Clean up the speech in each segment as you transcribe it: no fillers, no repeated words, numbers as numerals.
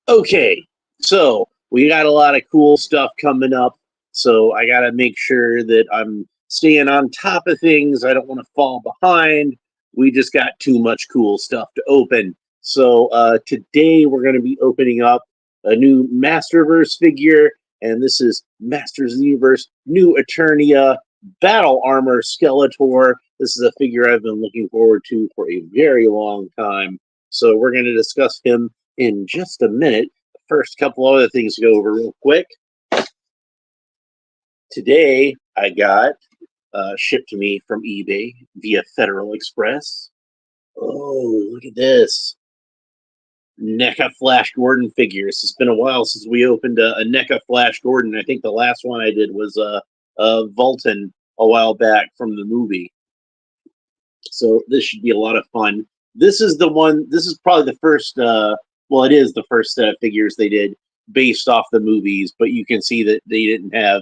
Okay, so we got a lot of cool stuff coming up. So I got to make sure that I'm staying on top of things. I don't want to fall behind. We just got too much cool stuff to open. So today we're going to be opening up a new Masterverse figure, and this is Masters of the Universe New Eternia Battle Armor Skeletor. This is a figure I've been looking forward to for a very long time. So we're going to discuss him in just a minute. First, couple other things to go over real quick. Today, I got shipped to me from eBay via Federal Express. Oh, look at this. NECA Flash Gordon figures. It's been a while since we opened a NECA Flash Gordon. I think the last one I did was Vulcan a while back from the movie. So this should be a lot of fun. This is the one. This is probably the first. Well, it is the first set of figures they did based off the movies, but you can see that they didn't have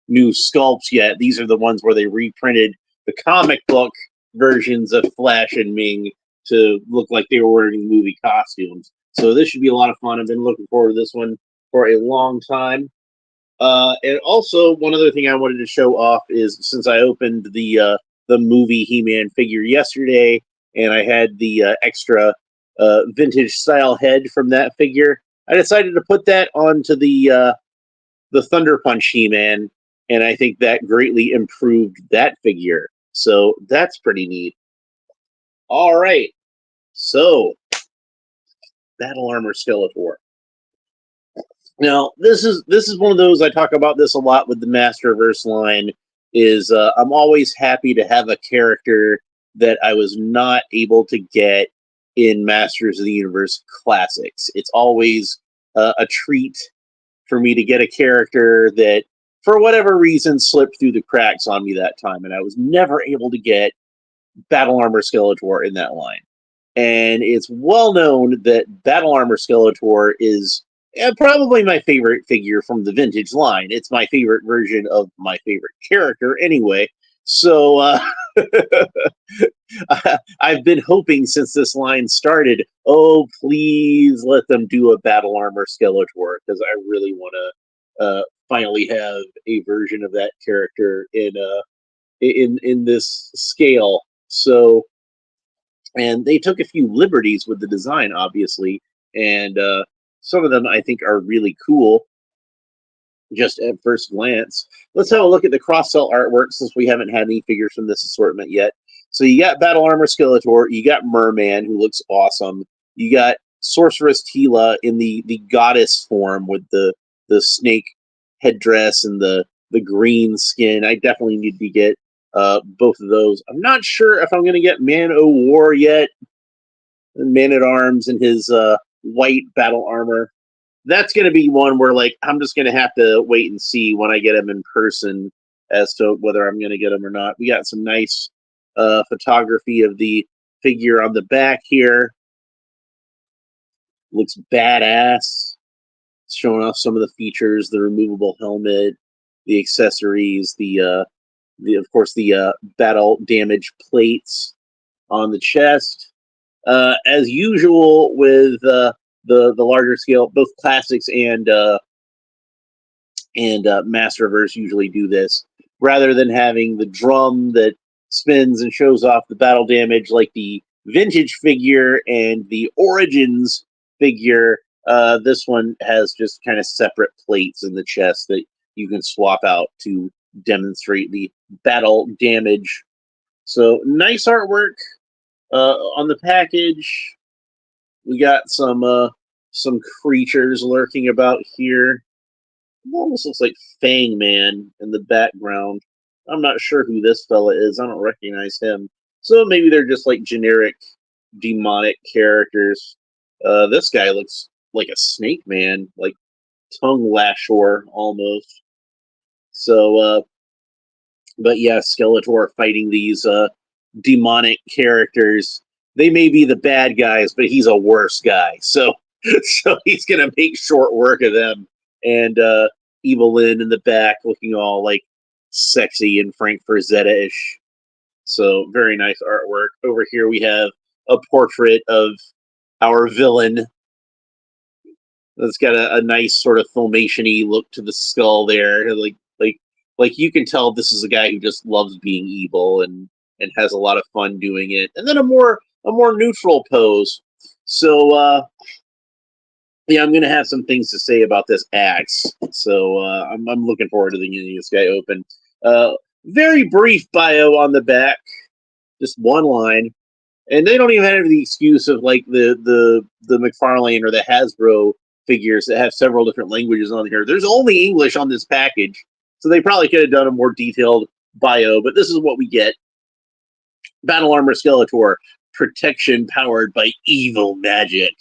new sculpts yet. These are the ones where they reprinted the comic book versions of Flash and Ming to look like they were wearing movie costumes. So this should be a lot of fun. I've been looking forward to this one for a long time. And also, one other thing I wanted to show off is since I opened the movie He-Man figure yesterday, and I had the extra vintage style head from that figure, I decided to put that onto the Thunder Punch He-Man, and I think that greatly improved that figure. So that's pretty neat. All right, so Battle Armor Skeletor. Now, this is one of those I talk about this a lot with the Masterverse line. Is I'm always happy to have a character that I was not able to get in Masters of the Universe Classics. It's always a treat for me to get a character that, for whatever reason, slipped through the cracks on me that time, and I was never able to get Battle Armor Skeletor in that line. And it's well known that Battle Armor Skeletor is probably my favorite figure from the vintage line. It's my favorite version of my favorite character, anyway. So I've been hoping since this line started, oh, please let them do a Battle Armor Skeletor, because I really want to finally have a version of that character in this scale. So, and they took a few liberties with the design, obviously, and some of them I think are really cool just at first glance. Let's have a look at the cross-sell artwork since we haven't had any figures from this assortment yet. So you got Battle Armor Skeletor, you got Merman, who looks awesome, you got Sorceress Tila in the goddess form with the snake headdress and the green skin. I definitely need to get both of those. I'm not sure if I'm going to get Man O' War yet. Man at Arms in his white battle armor. That's going to be one where, like, I'm just going to have to wait and see when I get him in person as to whether I'm going to get him or not. We got some nice photography of the figure on the back here. Looks badass. It's showing off some of the features: the removable helmet, the accessories, the of course the battle damage plates on the chest. As usual with the larger scale, both classics and Masterverse usually do this. Rather than having the drum that spins and shows off the battle damage like the vintage figure and the Origins figure, this one has just kind of separate plates in the chest that you can swap out to demonstrate the battle damage. So nice artwork on the package. We got some creatures lurking about here. It almost looks like Fang Man in the background. I'm not sure who this fella is. I don't recognize him. So maybe they're just like generic demonic characters. This guy looks like a snake man, like tongue lasher almost. So, but yeah, Skeletor fighting these demonic characters. They may be the bad guys, but he's a worse guy. So, so he's gonna make short work of them. And Evil Lynn in the back, looking all like sexy and Frank Frazetta-ish. So very nice artwork. Over here we have a portrait of our villain, It's got a nice sort of filmation-y look to the skull there. Like you can tell this is a guy who just loves being evil and has a lot of fun doing it. And then a more neutral pose. So yeah, I'm gonna have some things to say about this axe. So I'm looking forward to getting this guy open. Very brief bio on the back, just one line. And they don't even have the excuse of like the McFarlane or the Hasbro figures that have several different languages on here. There's only English on this package, so they probably could have done a more detailed bio, but this is what we get. Battle Armor Skeletor, protection powered by evil magic.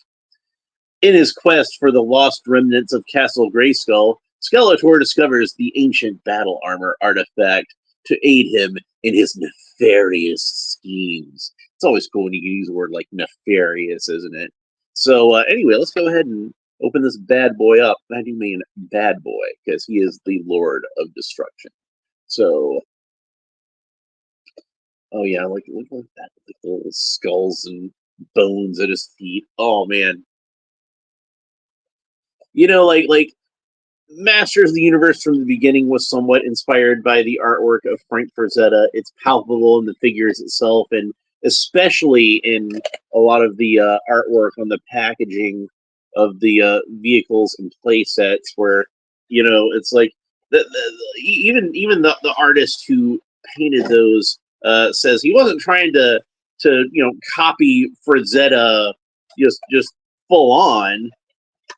In his quest for the lost remnants of Castle Grayskull, Skeletor discovers the ancient battle armor artifact to aid him in his nefarious schemes. It's always cool when you can use a word like nefarious, isn't it? So anyway, let's go ahead and open this bad boy up. I do mean bad boy, because he is the Lord of Destruction. So, oh yeah, look at that, like the little skulls and bones at his feet. Oh man, you know, like Masters of the Universe from the beginning was somewhat inspired by the artwork of Frank Frazetta. It's palpable in the figures itself, and especially in a lot of the artwork on the packaging of the vehicles and play sets, where it's like even the artist who painted those says he wasn't trying to copy Frazetta just full on,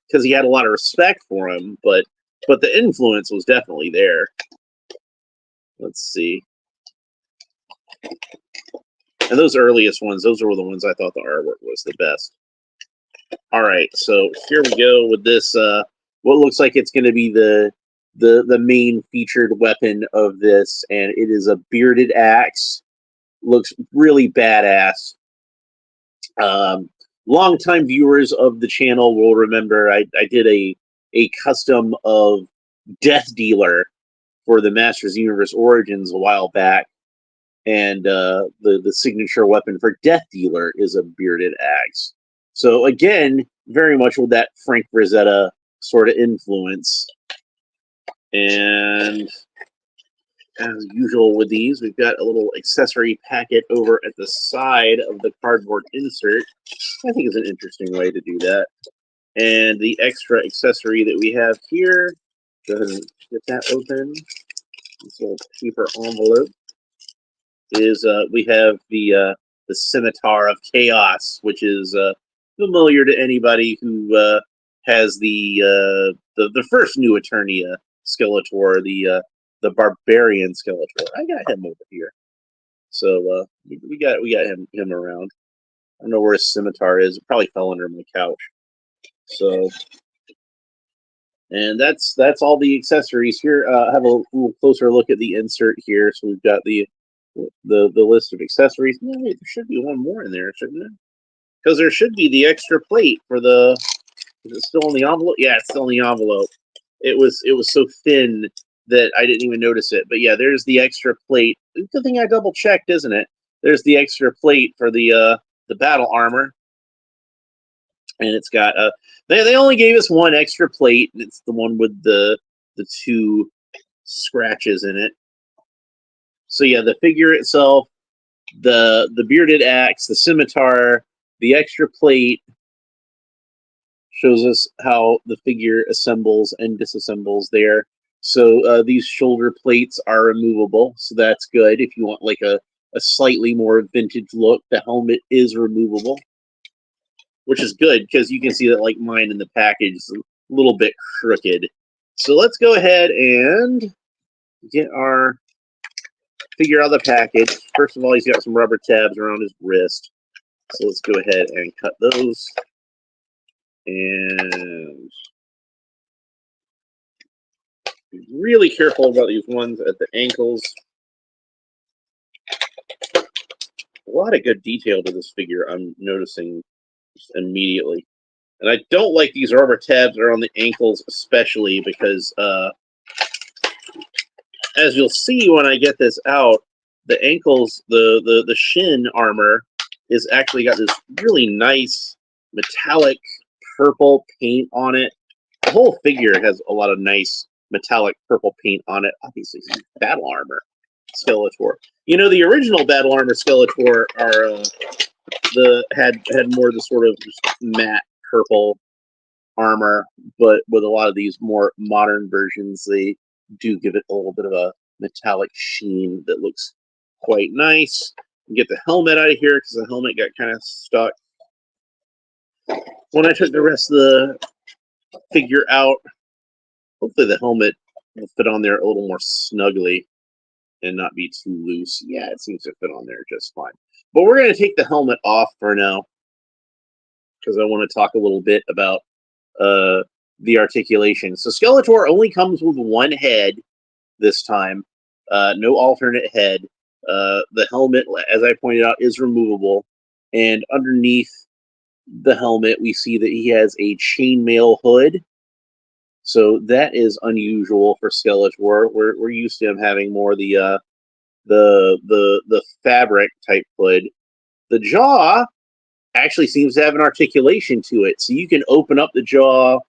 because he had a lot of respect for him, but the influence was definitely there. Let's see. And those earliest ones, those were the ones I thought the artwork was the best. All right, so here we go with this. What looks like it's going to be the main featured weapon of this, and it is a bearded axe. Looks really badass. Longtime viewers of the channel will remember I did a custom of Death Dealer for the Masters Universe Origins a while back, and the signature weapon for Death Dealer is a bearded axe. So again, very much with that Frank Frazetta sort of influence. And as usual with these, we've got a little accessory packet over at the side of the cardboard insert. I think is an interesting way to do that. And the extra accessory that we have here, go ahead and get that open. This little paper envelope is we have the Scimitar of Chaos, which is familiar to anybody who has the first new Eternia Skeletor, the Barbarian Skeletor. I got him over here, so we got him around. I don't know where his scimitar is. It probably fell under my couch. So, and that's all the accessories here. Have a little closer look at the insert here. So we've got the list of accessories. No, wait, there should be one more in there, shouldn't there? Because there should be the extra plate for the. Is it still in the envelope? Yeah, it's still in the envelope. It was so thin that I didn't even notice it. But yeah, there's the extra plate. Good thing I double checked, isn't it? There's the extra plate for the battle armor, and it's got they only gave us one extra plate, and it's the one with the two scratches in it. So yeah, the figure itself, the bearded axe, the scimitar, the extra plate shows us how the figure assembles and disassembles there. So these shoulder plates are removable, so that's good if you want like a slightly more vintage look. The helmet is removable, which is good because you can see that like mine in the package is a little bit crooked. So let's go ahead and get our figure out of the package. First of all, he's got some rubber tabs around his wrist. So let's go ahead and cut those. And be really careful about these ones at the ankles. A lot of good detail to this figure, I'm noticing immediately. And I don't like these rubber tabs that are on the ankles, especially because, as you'll see when I get this out, the ankles, the shin armor is actually got this really nice metallic purple paint on it. whole figure has a lot of nice metallic purple paint on it. Obviously, battle armor Skeletor. You know, the original battle armor Skeletor had more of the sort of matte purple armor, but with a lot of these more modern versions, they do give it a little bit of a metallic sheen that looks quite nice. Get the helmet out of here because the helmet got kind of stuck. When I took the rest of the figure out, hopefully the helmet will fit on there a little more snugly and not be too loose. Yeah, it seems to fit on there just fine. But we're going to take the helmet off for now because I want to talk a little bit about the articulation. So Skeletor only comes with one head this time, no alternate head. The helmet, as I pointed out, is removable, and underneath the helmet, we see that he has a chainmail hood. So that is unusual for Skeletor. We're used to him having more the fabric type hood. The jaw actually seems to have an articulation to it, so you can open up the jaw,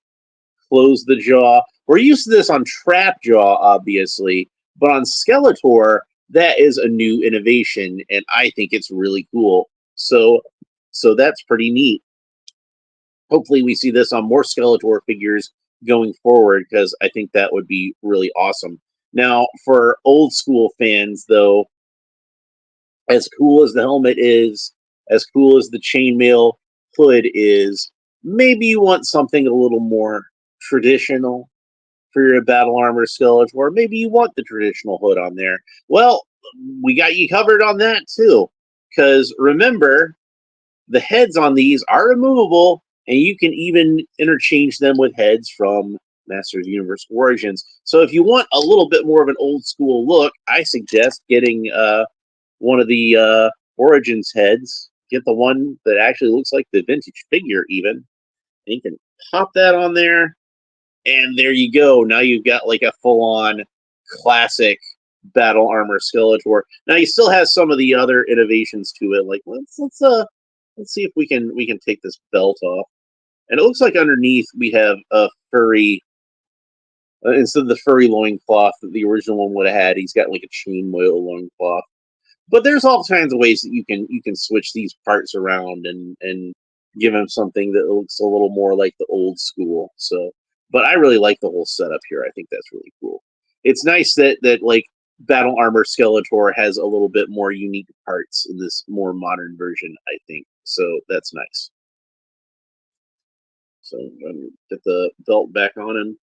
close the jaw. We're used to this on Trap Jaw, obviously, but on Skeletor, that is a new innovation, and I think it's really cool. So that's pretty neat. Hopefully we see this on more Skeletor figures going forward, because I think that would be really awesome. Now, for old school fans, though, as cool as the helmet is, as cool as the chainmail hood is, maybe you want something a little more traditional for your battle armor Skeletor. Maybe you want the traditional hood on there. Well, we got you covered on that too. Because remember, the heads on these are removable, and you can even interchange them with heads from Masters of the Universe Origins. So if you want a little bit more of an old school look, I suggest getting one of the Origins heads. Get the one that actually looks like the vintage figure even. And you can pop that on there, and there you go. Now you've got like a full-on classic battle armor Skeletor. Now he still has some of the other innovations to it. Like let's see if we can take this belt off. And it looks like underneath we have a furry, instead of the furry loincloth that the original one would have had, he's got like a chainmail loincloth. But there's all kinds of ways that you can switch these parts around and give him something that looks a little more like the old school. So, but I really like the whole setup here. I think that's really cool. It's nice that like battle armor Skeletor has a little bit more unique parts in this more modern version, I think. So that's nice. So get the belt back on him.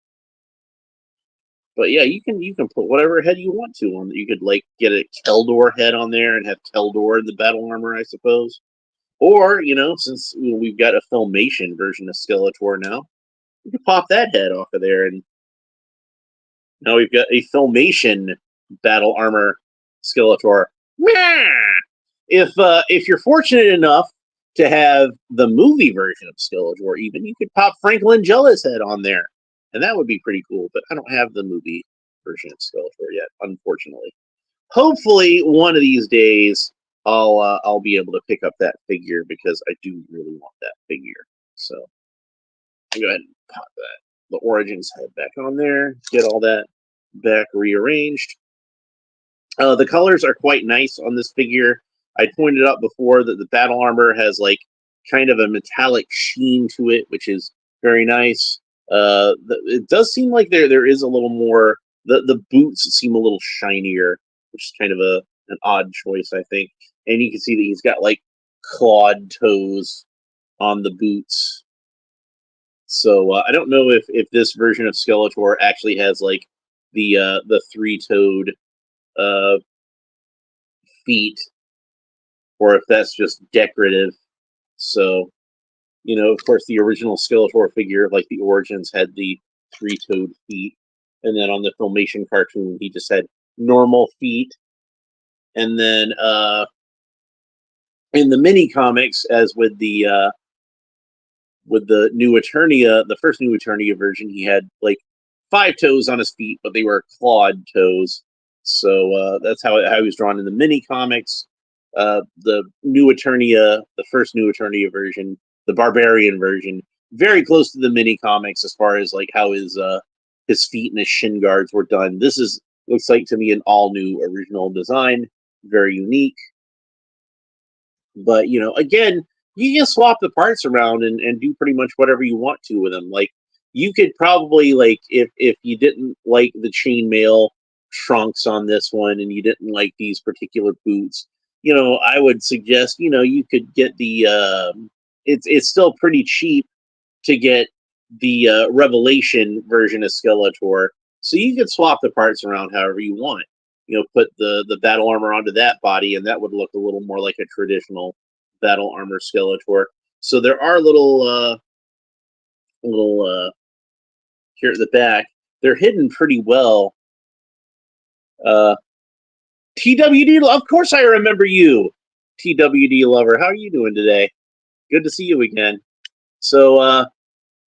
But yeah, you can put whatever head you want to on. You could like get a Keldor head on there and have Keldor in the battle armor, I suppose. Or, since we've got a Filmation version of Skeletor now, we could pop that head off of there, and now we've got a Filmation battle armor Skeletor. If you're fortunate enough to have the movie version of Skeletor, even, you could pop Frank Langella's head on there, and that would be pretty cool. But I don't have the movie version of Skeletor yet, unfortunately. Hopefully, one of these days, I'll be able to pick up that figure, because I do really want that figure. So go ahead and pop the Origins head back on there. Get all that back rearranged. The colors are quite nice on this figure. I pointed out before that the battle armor has like kind of a metallic sheen to it, which is very nice. It does seem like there is a little more. The boots seem a little shinier, which is kind of an odd choice, I think. And you can see that he's got like clawed toes on the boots. So I don't know if this version of Skeletor actually has like the three-toed feet, or if that's just decorative. So, of course, the original Skeletor figure, like the Origins, had the three-toed feet, and then on the Filmation cartoon, he just had normal feet. And then in the mini comics, as with the new Eternia, the first new Eternia version, he had like 5 toes on his feet, but they were clawed toes. So that's how he was drawn in the mini comics. The new Eternia, the first new Eternia version, the Barbarian version, very close to the mini comics as far as like how his feet and his shin guards were done. This is looks like to me an all new original design, very unique. But again, you can swap the parts around and do pretty much whatever you want to with them. Like you could probably like if you didn't like the chainmail trunks on this one and you didn't like these particular boots, I would suggest you could get the it's still pretty cheap to get the Revelation version of Skeletor. So you could swap the parts around however you want. Put the battle armor onto that body, and that would look a little more like a traditional battle armor Skeletor. So there are little here at the back. They're hidden pretty well. TWD, of course I remember you, TWD lover. How are you doing today? Good to see you again. So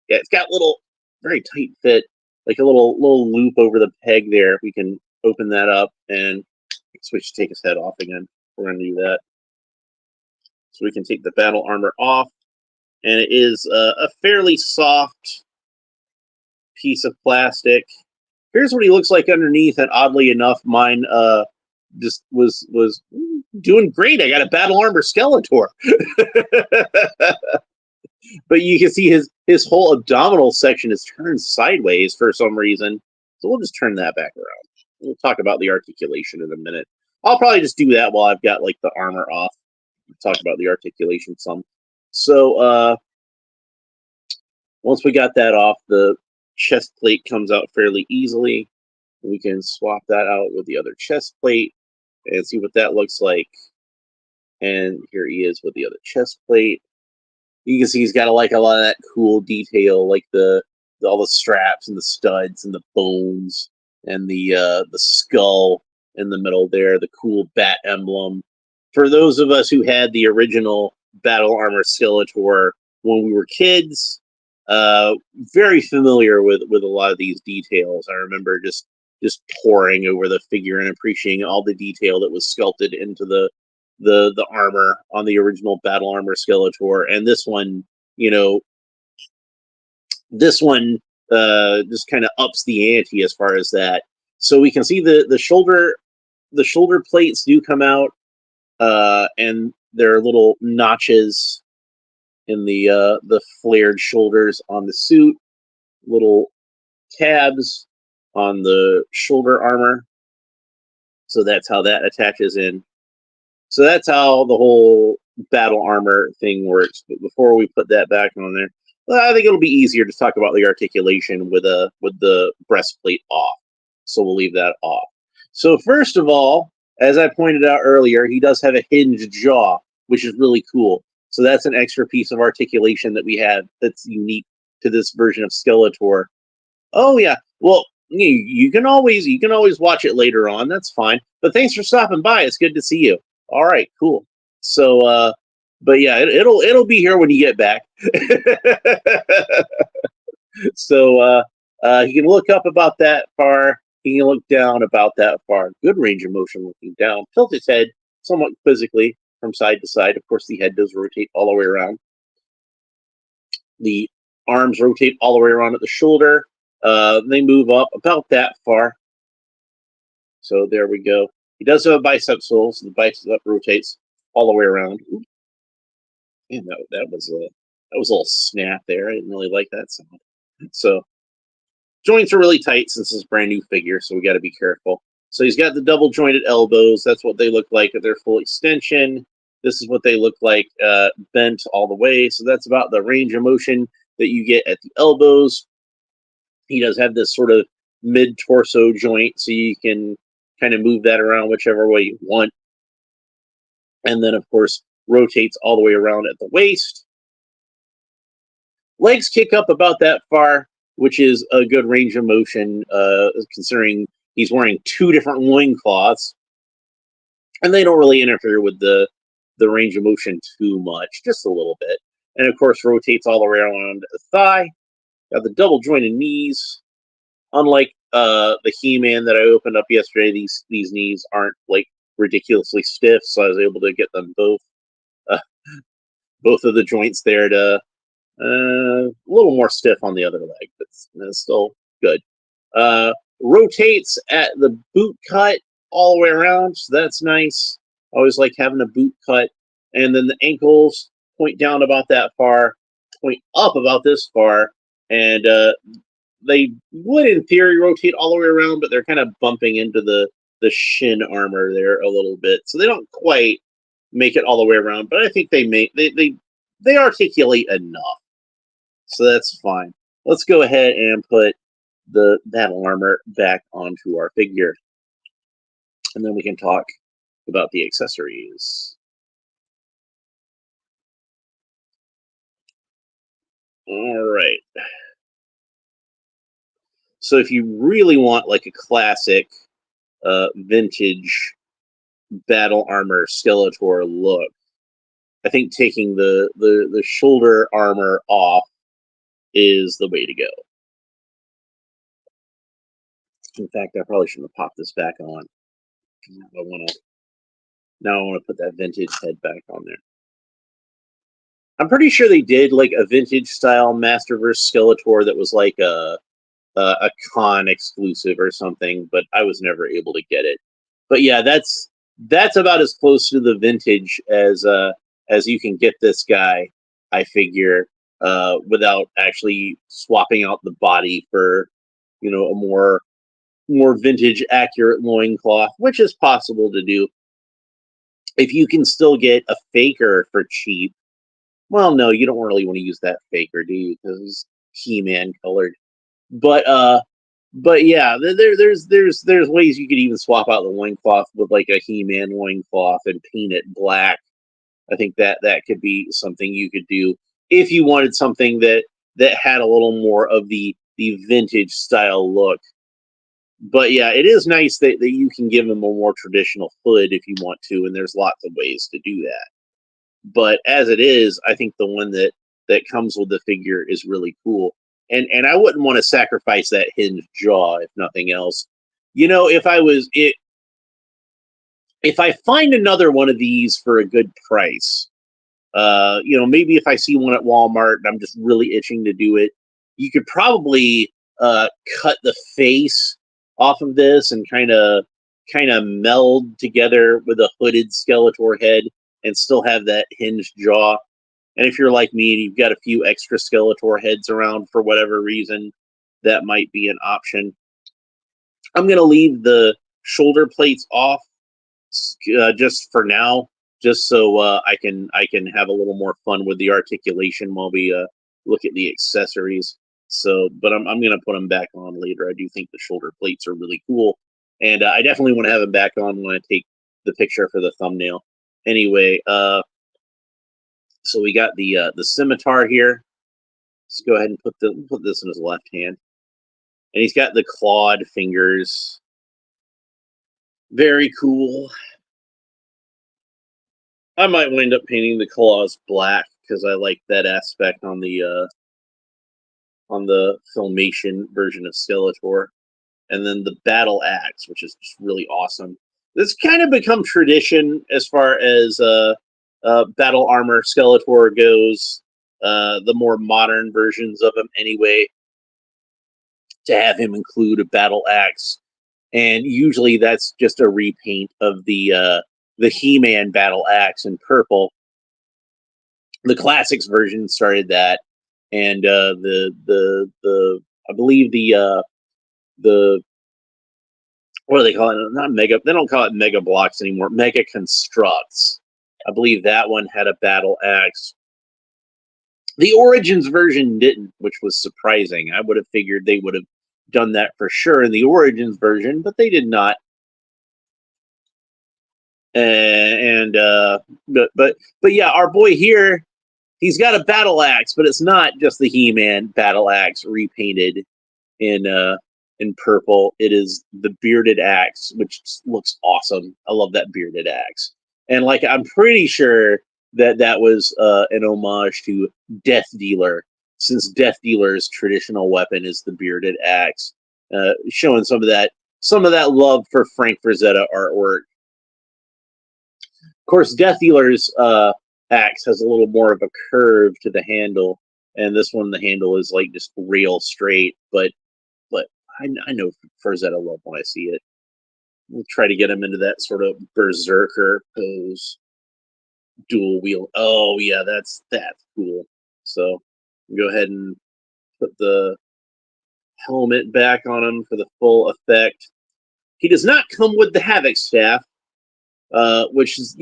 yeah, it's got little very tight fit, like a little loop over the peg there. We can open that up and switch to take his head off again. We're going to do that. So we can take the battle armor off, and it is a fairly soft piece of plastic. Here's what he looks like underneath, and oddly enough, mine just was doing great. I got a battle armor Skeletor. But you can see his whole abdominal section is turned sideways for some reason. So we'll just turn that back around. We'll talk about the articulation in a minute. I'll probably just do that while I've got like the armor off. We'll talk about the articulation some. So once we got that off, the chest plate comes out fairly easily. We can swap that out with the other chest plate and see what that looks like. And here he is with the other chest plate. You can see he's got like a lot of that cool detail, like all the straps and the studs and the bones and the skull in the middle there, the cool bat emblem. For those of us who had the original battle armor Skeletor when we were kids, very familiar with a lot of these details. I remember just poring over the figure and appreciating all the detail that was sculpted into the armor on the original battle armor Skeletor, and this one just kind of ups the ante as far as that. So we can see the shoulder plates do come out, and there are little notches in the flared shoulders on the suit, little tabs on the shoulder armor. So that's how that attaches in. So that's how the whole battle armor thing works. But before we put that back on there, well, I think it'll be easier to talk about the articulation with the breastplate off. So we'll leave that off. So first of all, as I pointed out earlier, he does have a hinged jaw, which is really cool. So that's an extra piece of articulation that we have that's unique to this version of Skeletor. Oh yeah, well you can always watch it later on. That's fine. But thanks for stopping by. It's good to see you. All right, cool. So, but yeah, it'll be here when you get back. So, he can look up about that far. He can look down about that far. Good range of motion looking down. Tilt his head somewhat quizzically from side to side. Of course, the head does rotate all the way around. The arms rotate all the way around at the shoulder. They move up about that far. So there we go. He does have a bicep sole, so the bicep rotates all the way around. And that was a little snap there. I didn't really like that sound. So joints are really tight since it's a brand new figure, so we got to be careful. So he's got the double jointed elbows. That's what they look like at their full extension. This is what they look like bent all the way. So that's about the range of motion that you get at the elbows. He does have this sort of mid-torso joint, so you can kind of move that around whichever way you want. And then, of course, rotates all the way around at the waist. Legs kick up about that far, which is a good range of motion, considering he's wearing two different loincloths. And they don't really interfere with the range of motion too much, just a little bit. And, of course, rotates all the way around the thigh. Got the double jointed knees. Unlike the He-Man that I opened up yesterday, these knees aren't like ridiculously stiff, so I was able to get them both of the joints there to A little more stiff on the other leg, but it's still good. Rotates at the boot cut all the way around, so that's nice. I always like having a boot cut. And then the ankles point down about that far, point up about this far, and they would, in theory, rotate all the way around, but they're kind of bumping into the shin armor there a little bit, so they don't quite make it all the way around. But I think they articulate enough, so that's fine. Let's go ahead and put the battle armor back onto our figure, and then we can talk about the accessories. All right. So if you really want like a classic vintage battle armor Skeletor look, I think taking the shoulder armor off is the way to go. In fact, I probably shouldn't have popped this back on. Now I want to put that vintage head back on there. I'm pretty sure they did like a vintage style Masterverse Skeletor that was like a con exclusive or something, but I was never able to get it. But yeah, that's about as close to the vintage as you can get this guy, I figure, without actually swapping out the body for, you know, a more vintage accurate loincloth, which is possible to do. If you can still get a faker for cheap, well, no, you don't really want to use that faker, do you? Because he's He-Man colored. But yeah, there's ways you could even swap out the loincloth with like a He-Man loincloth and paint it black. I think that could be something you could do if you wanted something that had a little more of the vintage style look. But yeah, it is nice that you can give him a more traditional hood if you want to, and there's lots of ways to do that. But as it is, I think the one that comes with the figure is really cool. And I wouldn't want to sacrifice that hinged jaw if nothing else. You know, if I find another one of these for a good price, you know, maybe if I see one at Walmart and I'm just really itching to do it, you could probably cut the face off of this and kind of meld together with a hooded Skeletor head and still have that hinged jaw. And if you're like me and you've got a few extra Skeletor heads around for whatever reason, that might be an option. I'm going to leave the shoulder plates off just for now, just so I can have a little more fun with the articulation while we look at the accessories. So, but I'm going to put them back on later. I do think the shoulder plates are really cool, and I definitely want to have them back on when I take the picture for the thumbnail. Anyway, so we got the scimitar here. Let's go ahead and put this in his left hand, and he's got the clawed fingers. Very cool. I might wind up painting the claws black because I like that aspect on the Filmation version of Skeletor. And then the battle axe, which is just really awesome. This kind of become tradition as far as battle armor Skeletor goes. The more modern versions of him, anyway, to have him include a battle axe, and usually that's just a repaint of the He-Man battle axe in purple. The classics version started that, and I believe the what do they call it? Not mega. They don't call it mega blocks anymore. Mega constructs. I believe that one had a battle axe. The Origins version didn't, which was surprising. I would have figured they would have done that for sure in the Origins version, but they did not. But yeah, our boy here, he's got a battle axe, but it's not just the He-Man battle axe repainted in purple. It is the bearded axe, which looks awesome. I love that bearded axe, and like I'm pretty sure that was an homage to Death Dealer, since Death Dealer's traditional weapon is the bearded axe, showing some of that love for Frank Frazetta artwork. Of course, Death Dealer's axe has a little more of a curve to the handle, and this one the handle is like just real straight. But I know Frazetta love when I see it. We'll try to get him into that sort of berserker pose. Dual wheel. Oh yeah, that's cool. So go ahead and put the helmet back on him for the full effect. He does not come with the Havoc staff, which is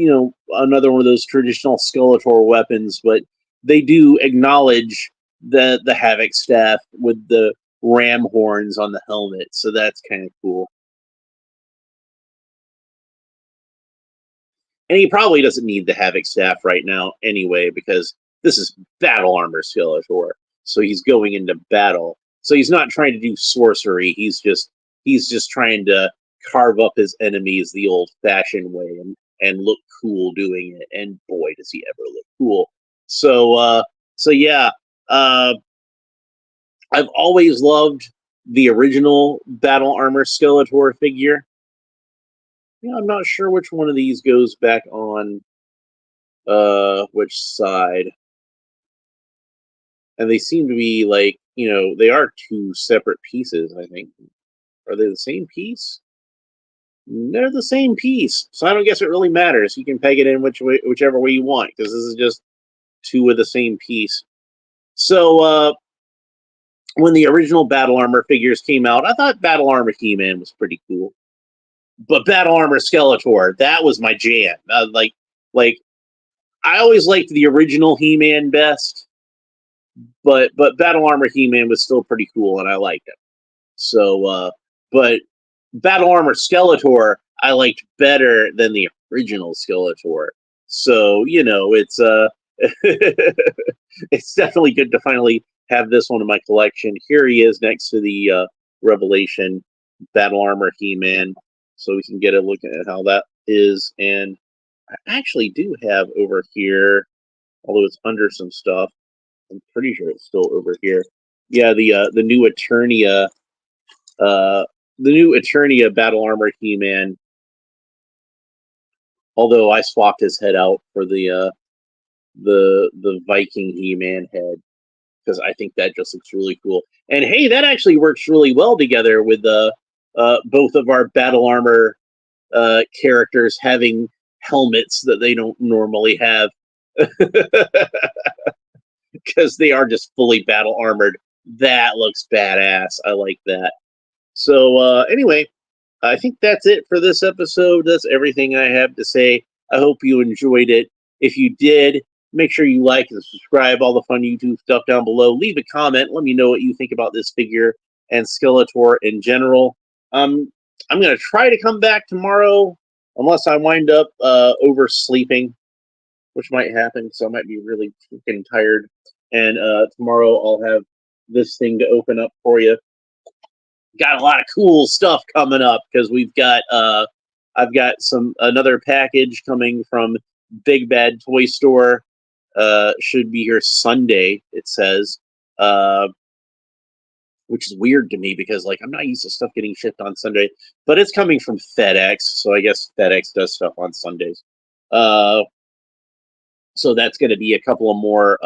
another one of those traditional Skeletor weapons, but they do acknowledge the Havoc staff with the ram horns on the helmet, so that's kind of cool. And he probably doesn't need the Havoc staff right now anyway, because this is battle armor Skeletor. So he's going into battle. So he's not trying to do sorcery. He's just trying to carve up his enemies the old-fashioned way and look cool doing it. And boy, does he ever look cool. So yeah, I've always loved the original battle armor Skeletor figure. I'm not sure which one of these goes back on which side. And they seem to be like, they are two separate pieces, I think. Are they the same piece? They're the same piece. So I don't guess it really matters. You can peg it in whichever way you want, because this is just two of the same piece. So when the original Battle Armor figures came out, I thought Battle Armor He-Man was pretty cool. But Battle Armor Skeletor, that was my jam. Like I always liked the original He-Man best, but Battle Armor He-Man was still pretty cool, and I liked it. So, but Battle Armor Skeletor I liked better than the original Skeletor. So it's it's definitely good to finally have this one in my collection. Here he is next to the Revelation Battle Armor He-Man, so we can get a look at how that is. And I actually do have over here, although it's under some stuff, I'm pretty sure it's still over here. Yeah, the new Eternia, Battle Armor He-Man. Although I swapped his head out for the Viking He-Man head, because I think that just looks really cool. And hey, that actually works really well together with both of our Battle Armor characters having helmets that they don't normally have, because they are just fully battle armored. That looks badass. I like that. So anyway, I think that's it for this episode. That's everything I have to say. I hope you enjoyed it. If you did, make sure you like and subscribe, all the fun YouTube stuff down below. Leave a comment. Let me know what you think about this figure and Skeletor in general. I'm going to try to come back tomorrow, unless I wind up oversleeping, which might happen, so I might be really freaking tired. And tomorrow I'll have this thing to open up for you. Got a lot of cool stuff coming up, because we've got I've got another package coming from Big Bad Toy Store. Should be here Sunday, it says, which is weird to me, because I'm not used to stuff getting shipped on Sunday, but it's coming from FedEx, so I guess FedEx does stuff on Sundays. So that's going to be a couple of more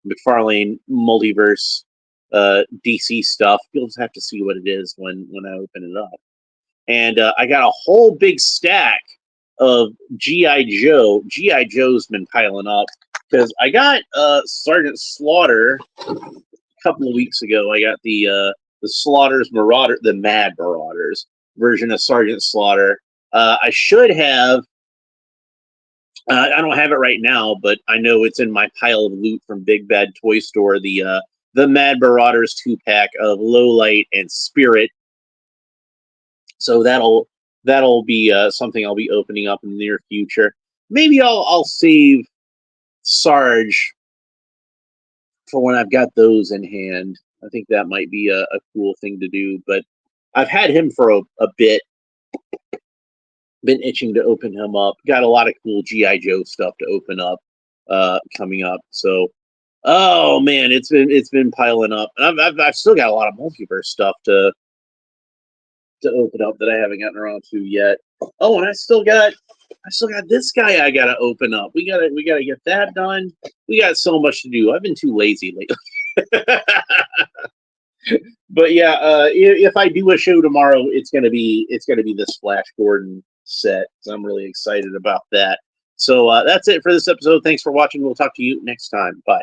McFarlane Multiverse DC stuff. You'll just have to see what it is when I open it up. And I got a whole big stack of G.I. Joe. G.I. Joe's been piling up, because I got Sergeant Slaughter a couple of weeks ago. I got the Slaughter's Marauder, the Mad Marauders version of Sergeant Slaughter. I should have. I don't have it right now, but I know it's in my pile of loot from Big Bad Toy Store. The Mad Marauders 2-pack of Lowlight and Spirit. So that'll be something I'll be opening up in the near future. Maybe I'll save Sarge for when I've got those in hand. I think that might be a cool thing to do. But I've had him for a bit. Been itching to open him up. Got a lot of cool G.I. Joe stuff to open up coming up. So, oh man, it's been piling up. And I've still got a lot of Multiverse stuff to open up that I haven't gotten around to yet. Oh, and I still got this guy I gotta open up. We gotta get that done. We got so much to do. I've been too lazy lately. But yeah, if I do a show tomorrow, it's gonna be this Flash Gordon set. So I'm really excited about that. So that's it for this episode. Thanks for watching. We'll talk to you next time. Bye.